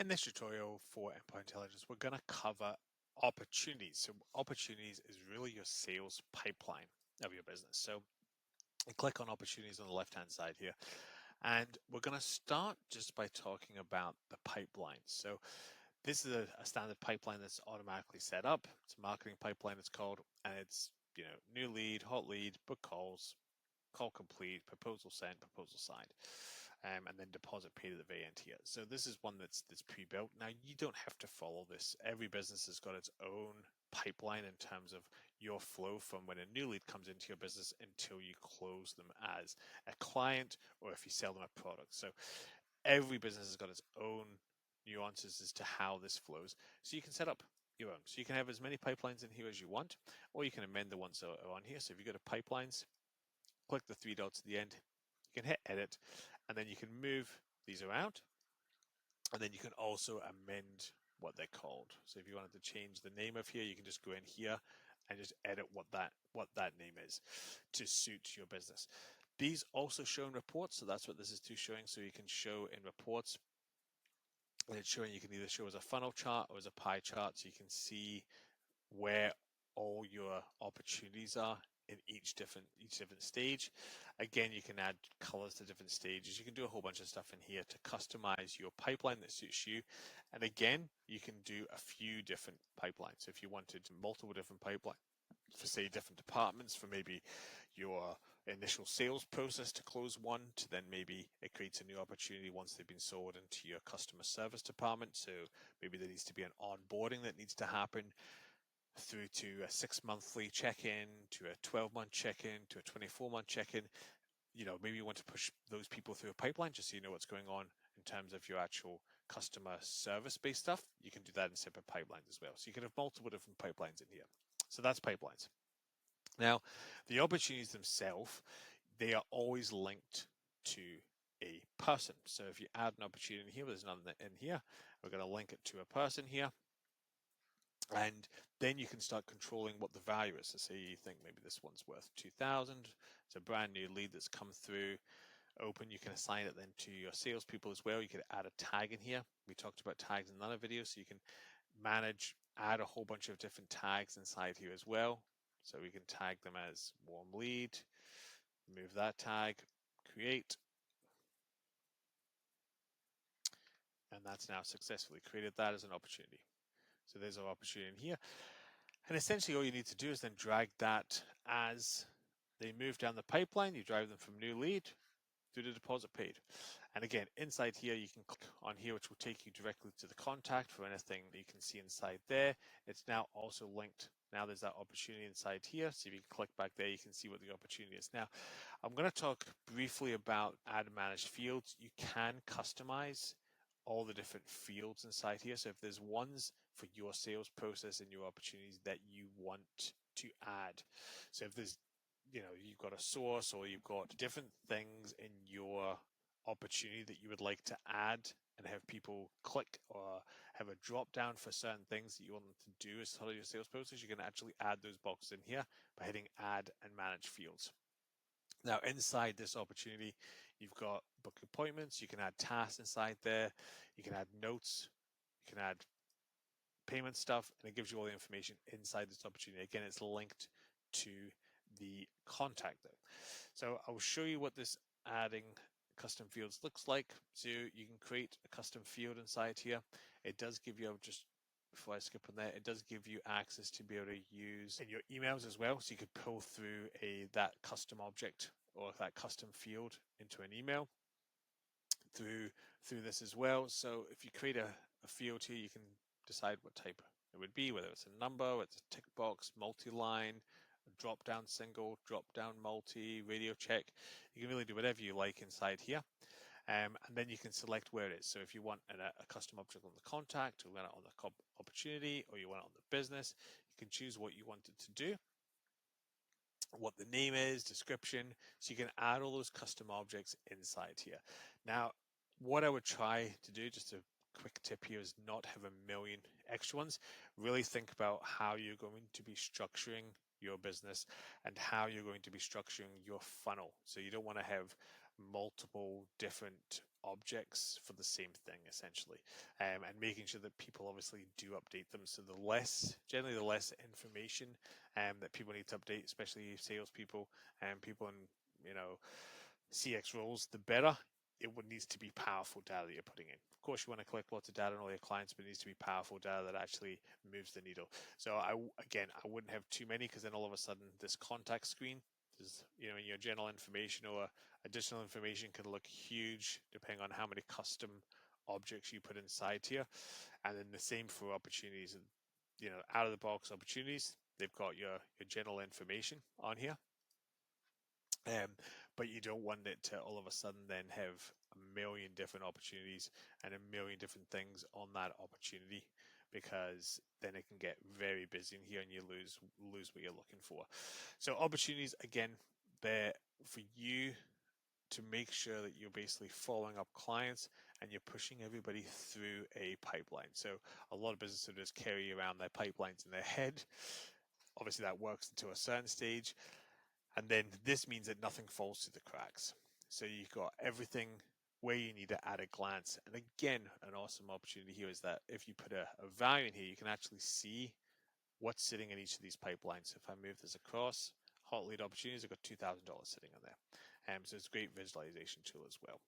In this tutorial for EmpireIntelligence, we're going to cover opportunities. So opportunities is really your sales pipeline of your business. So you click on opportunities on the left-hand side here. And we're going to start just by talking about the pipeline. So this is a standard pipeline that's automatically set up. It's a marketing pipeline, it's called, and it's, new lead, hot lead, book calls, call complete, proposal sent, proposal signed, and then deposit paid at the very end here. So this is one that's pre-built. Now you don't have to follow this. Every business has got its own pipeline in terms of your flow from when a new lead comes into your business until you close them as a client or if you sell them a product. So every business has got its own nuances as to how this flows. So you can set up your own. So you can have as many pipelines in here as you want, or you can amend the ones that are on here. So if you go to pipelines, click the three dots at the end, you can hit edit, and then you can move these around, and then you can also amend what they're called. So if you wanted to change the name of here, you can just go in here and just edit what that name is to suit your business. These also show in reports, so that's what this is too showing. So you can show in reports, and it's showing, you can either show as a funnel chart or as a pie chart, so you can see where all your opportunities are in each different stage. Again, you can add colors to different stages. You can do a whole bunch of stuff in here to customize your pipeline that suits you. And again, you can do a few different pipelines. So if you wanted multiple different pipelines for, say, different departments, for maybe your initial sales process to close one, to then maybe it creates a new opportunity once they've been sold into your customer service department. So maybe there needs to be an onboarding that needs to happen, through to a 6-monthly check-in, to a 12-month check-in, to a 24-month check-in. Maybe you want to push those people through a pipeline just so you know what's going on in terms of your actual customer service-based stuff. You can do that in separate pipelines as well. So you can have multiple different pipelines in here. So that's pipelines. Now, the opportunities themselves, they are always linked to a person. So if you add an opportunity in here, there's none in here, we're going to link it to a person here. And then you can start controlling what the value is. So say you think maybe this one's worth 2,000. It's a brand new lead that's come through. Open, you can assign it then to your salespeople as well. You could add a tag in here. We talked about tags in another video, so you can add a whole bunch of different tags inside here as well. So we can tag them as warm lead, move that tag, create. And that's now successfully created that as an opportunity. So there's our opportunity in here. And essentially all you need to do is then drag that as they move down the pipeline. You drive them from new lead through the deposit paid. And again, inside here, you can click on here, which will take you directly to the contact for anything that you can see inside there. It's now also linked. Now there's that opportunity inside here. So if you click back there, you can see what the opportunity is. Now, I'm going to talk briefly about add and manage fields. You can customize all the different fields inside here. So if there's ones for your sales process and your opportunities that you want to add. So if there's, you've got a source or you've got different things in your opportunity that you would like to add and have people click, or have a drop down for certain things that you want them to do as part of your sales process, you can actually add those boxes in here by hitting add and manage fields. Now, inside this opportunity, you've got book appointments. You can add tasks inside there. You can add notes. You can add payment stuff, and it gives you all the information inside this opportunity. Again, it's linked to the contact though. So I'll show you what this adding custom fields looks like. So you can create a custom field inside here. It does give you, just before I skip on there, it does give you access to be able to use in your emails as well. So you could pull through that custom object or that custom field into an email through this as well. So if you create a field here, you can decide what type it would be, whether it's a number, whether it's a tick box, multi-line, drop down single, drop down multi, radio check. You can really do whatever you like inside here. And then you can select where it is. So if you want a custom object on the contact, or you want it on the opportunity, or you want it on the business, you can choose what you want it to do, what the name is, description. So you can add all those custom objects inside here. Now, what I would try to do, just a quick tip here, is not have a million extra ones. Really think about how you're going to be structuring your business and how you're going to be structuring your funnel. So you don't want to have multiple different objects for the same thing essentially, and making sure that people obviously do update them. So generally the less information that people need to update, especially salespeople and people in CX roles, the better. It needs to be powerful data that you're putting in. Of course, you want to collect lots of data on all your clients, but it needs to be powerful data that actually moves the needle. So I wouldn't have too many, because then all of a sudden this contact screen is, in your general information or additional information can look huge depending on how many custom objects you put inside here. And then the same for opportunities. Out of the box opportunities, they've got your general information on here. But you don't want it to all of a sudden then have a million different opportunities and a million different things on that opportunity, because then it can get very busy in here and you lose what you're looking for. So opportunities, again, they're for you to make sure that you're basically following up clients and you're pushing everybody through a pipeline. So a lot of business owners carry around their pipelines in their head. Obviously that works to a certain stage. And then this means that nothing falls through the cracks. So you've got everything where you need it at a glance. And again, an awesome opportunity here is that if you put a value in here, you can actually see what's sitting in each of these pipelines. So if I move this across, hot lead opportunities, I've got $2,000 sitting on there. So it's a great visualization tool as well.